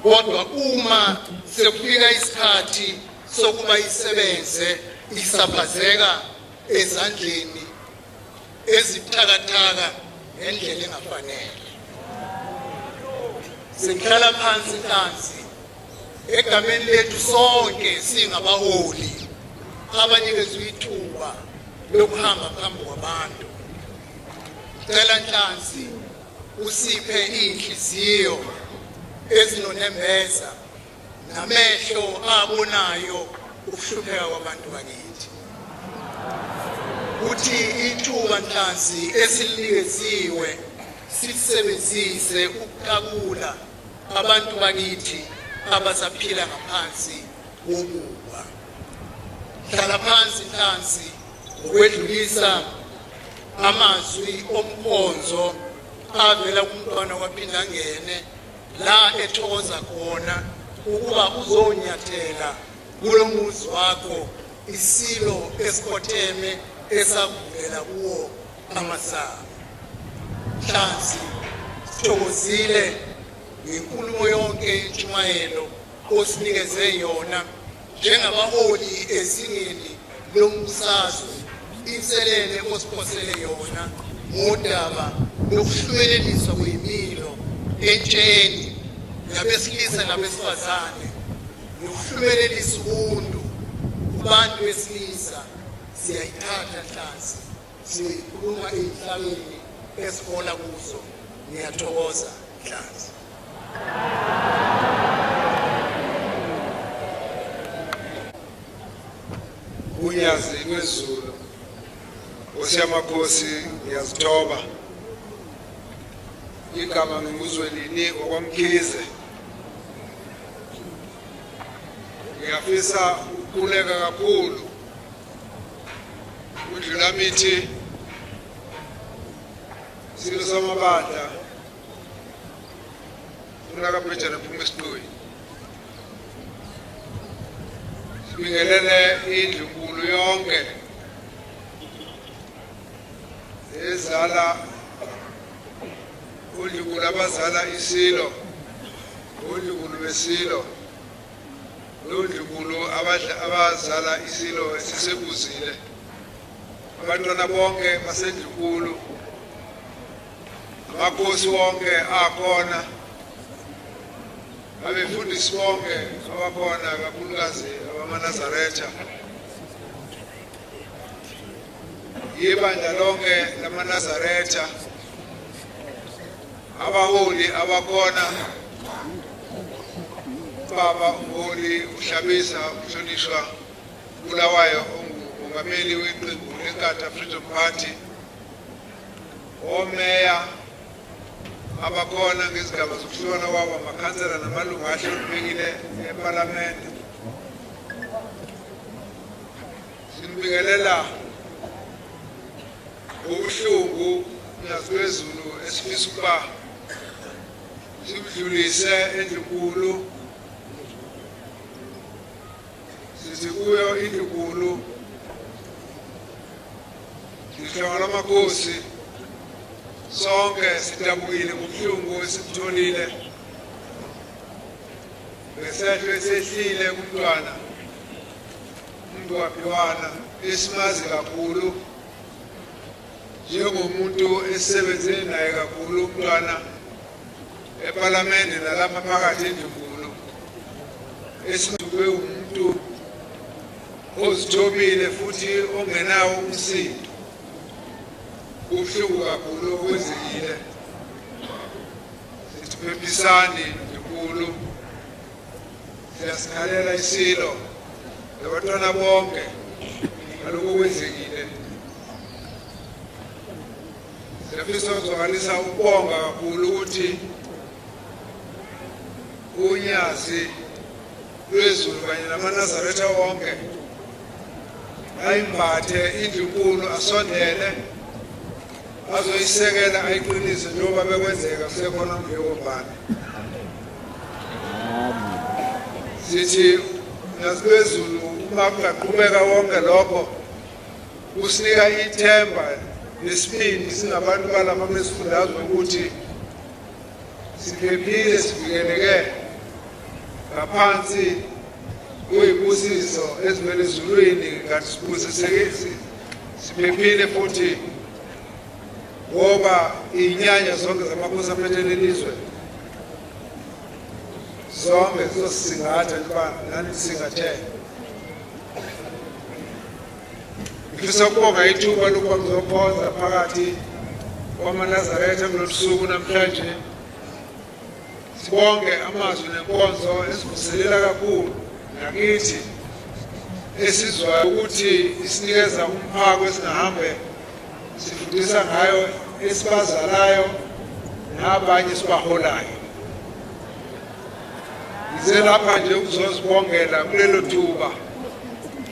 C: kodwa uma sekufika isikhathi sokuba isebenze isaphazeka ezandleni ezibuthakathaka ngendlela engafanele sihlala phansi Nhlanzi egameni lethu sonke singabaholi abanikezwe ithuba lokuhamba phambi kwabantu cela Nhlanzi usiphe inhliziyo ezinonembeza namehlo abonayo ukuhlupheka kwabantu bakithi uthi ithuba Nhlanzi esilikeziwe sisebenzise ukuqakula abantu bakithi abasaphila ngaphansi kokuba hlala phansi Nhlanzi ukwedlulisa amazwi omkhonzo avela kumntwana kwaphinda ngene la ethokoza khona ukuba uzonyathela kulomuzi wakho isilo esikhotheme esavulela kuwo amasango Nhlanzi sithokozile ngenkulumo yonke intshumayelo osinikeze yona njengabaholi ezingeni lombusazwe inselele osiphosele yona ngodaba lokuhlweleliswa kwempilo entsheni yabesilisa nabesifazane nokuhlwelelisa ubuntu kubantu besilisa siyayithatha Nhlanzi siyikhuluma ezihlabeni esihola kuzo ngiyathokoza Nhlanzi
D: Unyazi lwezulu osiyamakhosi ngiyazithoba igama nginguzwelini okwamkhize ngiyafisa ukukhuleka kakhulu uDlulamithi silo samabandla unakaphetshana phuma esithuyi sibingelele indlu nkulu yonke ezala uLunkulu abazala isilo uLunkulu besilo uLunkulu abazala isilo esisebuzile abantwana bonke baseNdlunkulu amakhosi wonke akhona abefundisi bonke abakhona kakhulukazi abamaNazaretha ibandla lonke lamaNazaretha abaholi abakhona baba umholi uHlabisa umhlonishwa Bulawayo ongumongameli weqembu leNkatha Freedom Party omeya abakhona ngezigaba zokuhlona kwabo amakhansela namalungu ahloniphekile eParliament sinibingelela ubuhlungu naziphezulu esifisa ukuba sibudlulise eNdlunkulu sithi kuyo iNdlunkulu sihlangana amakhosi sonke sidabukile ngobuhlungu esibutholile besehlo esehlile kumntwana umuntu waphiwana esimazi kakhulu njengomuntu esebenze naye kakhulu umntwana eParliament nalapha phakathi eNdlunkulu esimduke umuntu ozithobile futhi ongenawo umsindo ubuhlungu kakhulu okwenzekile siphephisani Ndlunkulu siyasikhalela isilo labantwana bonke ngalokho okwenzekile siyafisa ukuzwakalisa ukubonga kakhulu ukuthi unyazi lwezulu kanye namaNazaretha wonke ayimbathe iNdlunkulu asondele azoyisekela ayiqinise njengoba bekwenzeka kusekhona umvekobhane sithi naziphezulu uma kungaqhubeka wonke lokho kusinika ithemba nesibindi singabantu balapha kulesifundazwe ukuthi siphephile sivikeleke ngaphansi kuyimbusiso ezivela ezulwini kanti sibusiseke siphephile futhi ngoba inyanya zonke zamakhosi aphethe lelizwe zonke zizosisingatha njengoba nani singathe ngifisa ukubonga ithuba lokuba ngizokhonza phakathi kwamaNazaretha kulolu suku namhlanje sibonge amazwi nenkonzo esivuselela kakhulu nakithi esizwayo ukuthi isinikeza umphako esingahambe sifundisa ngayo esibazalayo nabanye sibaholayo ngize lapha nje ukuzosibongela kulelo thuba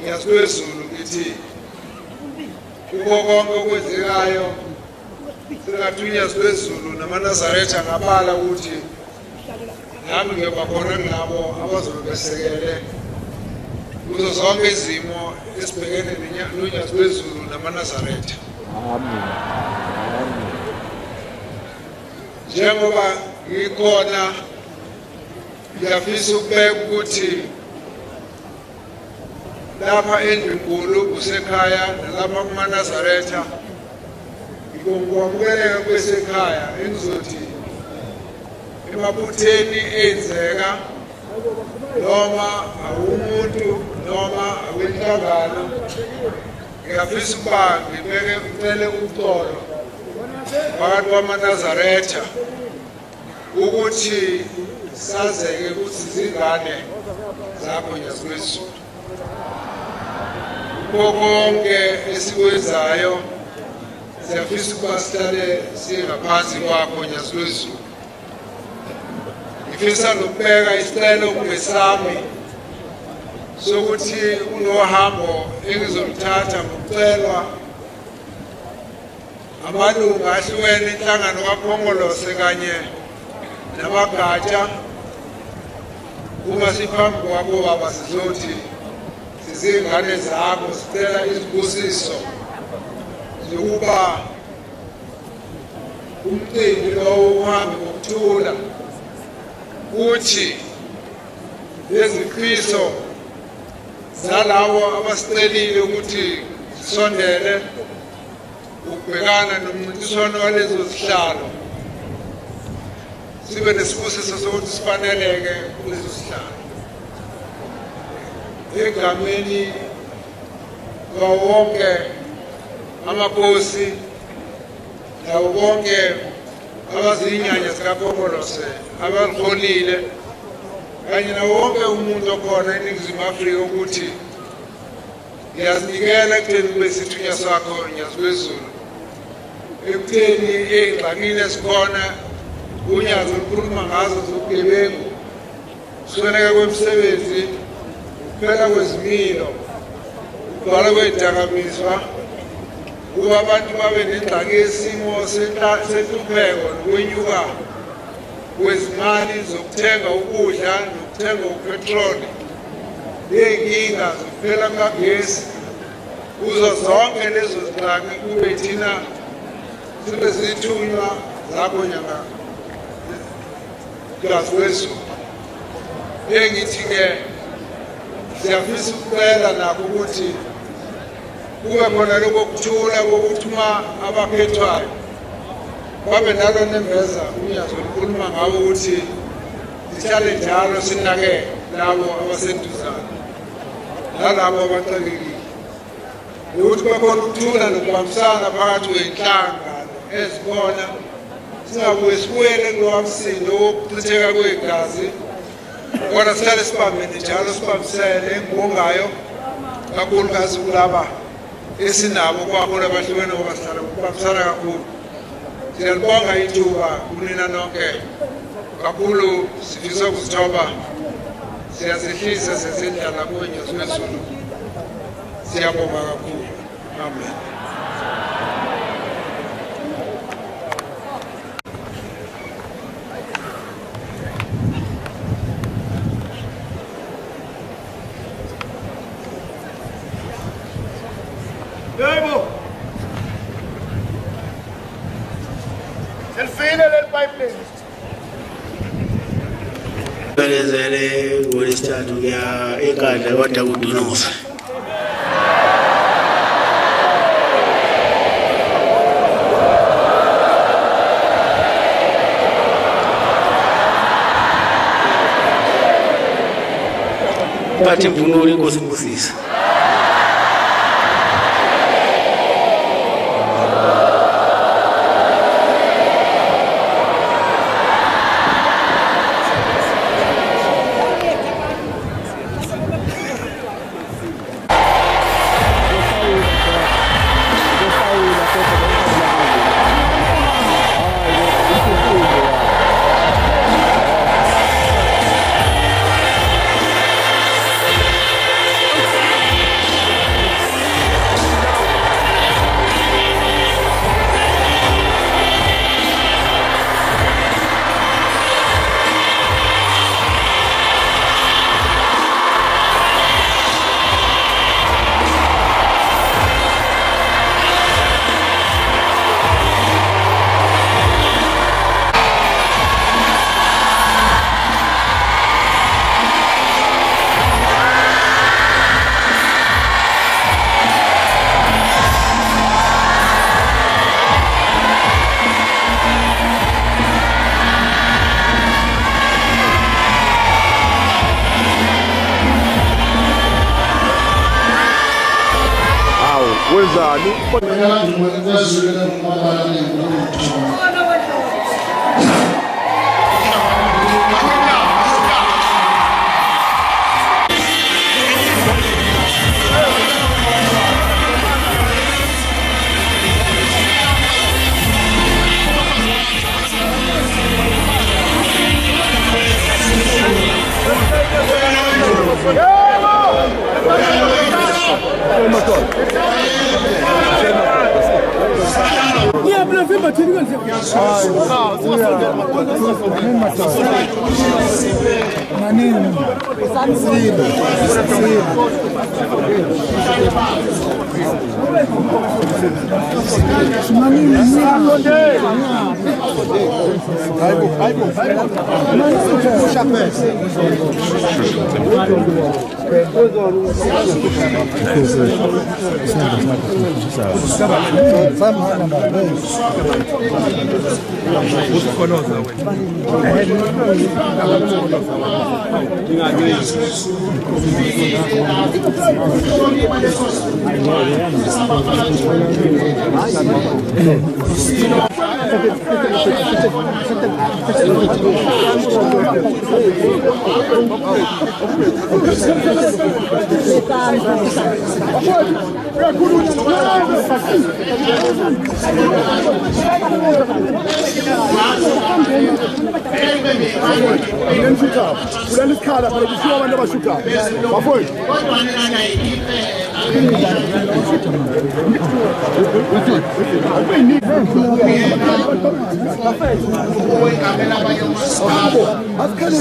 D: ngiyasiphezulu ngithi kuko konke okwenzekayo singathunya siphezulu namaNazaretha ngabala ukuthi nami ngiyoba khona kulabo abazobe besekele kuzo zonke izimo esibhekene nonyazi lwezulu namaNazaretha. Njengoba ngikhona ngiyafisa ukubeka ukuthi lapha eNdlunkulu kusekhaya nalapha kumaNazaretha ngikwamukeleka kwesekhaya engizothi emaphutheni enzeka noma awumuntu noma awenhlangano ngiyafisa ukuba ngicele uxolo phakathi kwamaNazaretha ukuthi sazeke ukuthi zingane zakho nyaziphezulu konke esikwenzayo siyafisa ukuba sihlale singaphansi kwakho nyaziphezulu. Ngifisa nokubeka isicelo kungesami sokuthi unohambo engizoluthatha ngokucelwa amalungu ahlukene inhlangano kaKhongolose kanye namagatsha uma siphambi kwabo baba sizothi sizingane zakho sicela izibusiso zokuba umcimbi lo uhambe ngokuthula uthi lezifiso zalawo abasicelile ukuthi sisondele ukubhekana nomncintiswano walezo zihlalo sibe nesibusiso sokuthi sifaneleke kulezo zihlalo egameni wonke amakhosi nawo bonke abazinyanya zikaKhongolose abaliholile kanye nawo wonke umuntu okhona eNingizimu Afrika ukuthi ngiyazinikela ekutheni kube isithunywa sakho nyazikwezulu ekutheni ey'ngxakini esikhona unyazo olukhuluma ngazo zobugebengu ukusweleka kwemisebenzi ukuphela kwezimilo ukugcwala kwey'dakamizwa kuba abantu babe nengxaki yesimo senhlupheko nokwenyuka kwezimali zokuthenga ukudla nokuthenga upetroli ney'nkinga zokuphela kukagesi kuzo zonke lezo zingxaki kube thina sibe zithunywa zakho nyanga kazikwezulu engithi-ke siyafisa ukucela nakho ukuthi kube khona lokho kuthula kokuthi uma abaphethwayo babe nalo nembeza unyazo olukhuluma ngawo ukuthi sihlale njalo sinake labo abaseduzane nalabo abaxakekile ukuthi bakhona ukuthula nokubambisana phakathi kwey'nhlangano ezikhona singabuye sibuyele kulowa msindo wokuchitheka kwegazi kodwa sihlale sibambene njalo sibambisene engibongayo kakhulukazi kulaba esinabo kwakhona abahlukene ngoba sihlala ukubambisana kakhulu siyalibonga ithuba kunina nonke kakhulu sifisa ukuzithoba siyazehlisa siyazendlala kwenyazikwezulu siyabonga kakhulu amen.
A: Belezele ngolesithathu kuya enkandla kodwa kudunosa bathi mvunulo inkosi Mbusisa
E: wenzani
F: Yeah, but I'm
B: Askari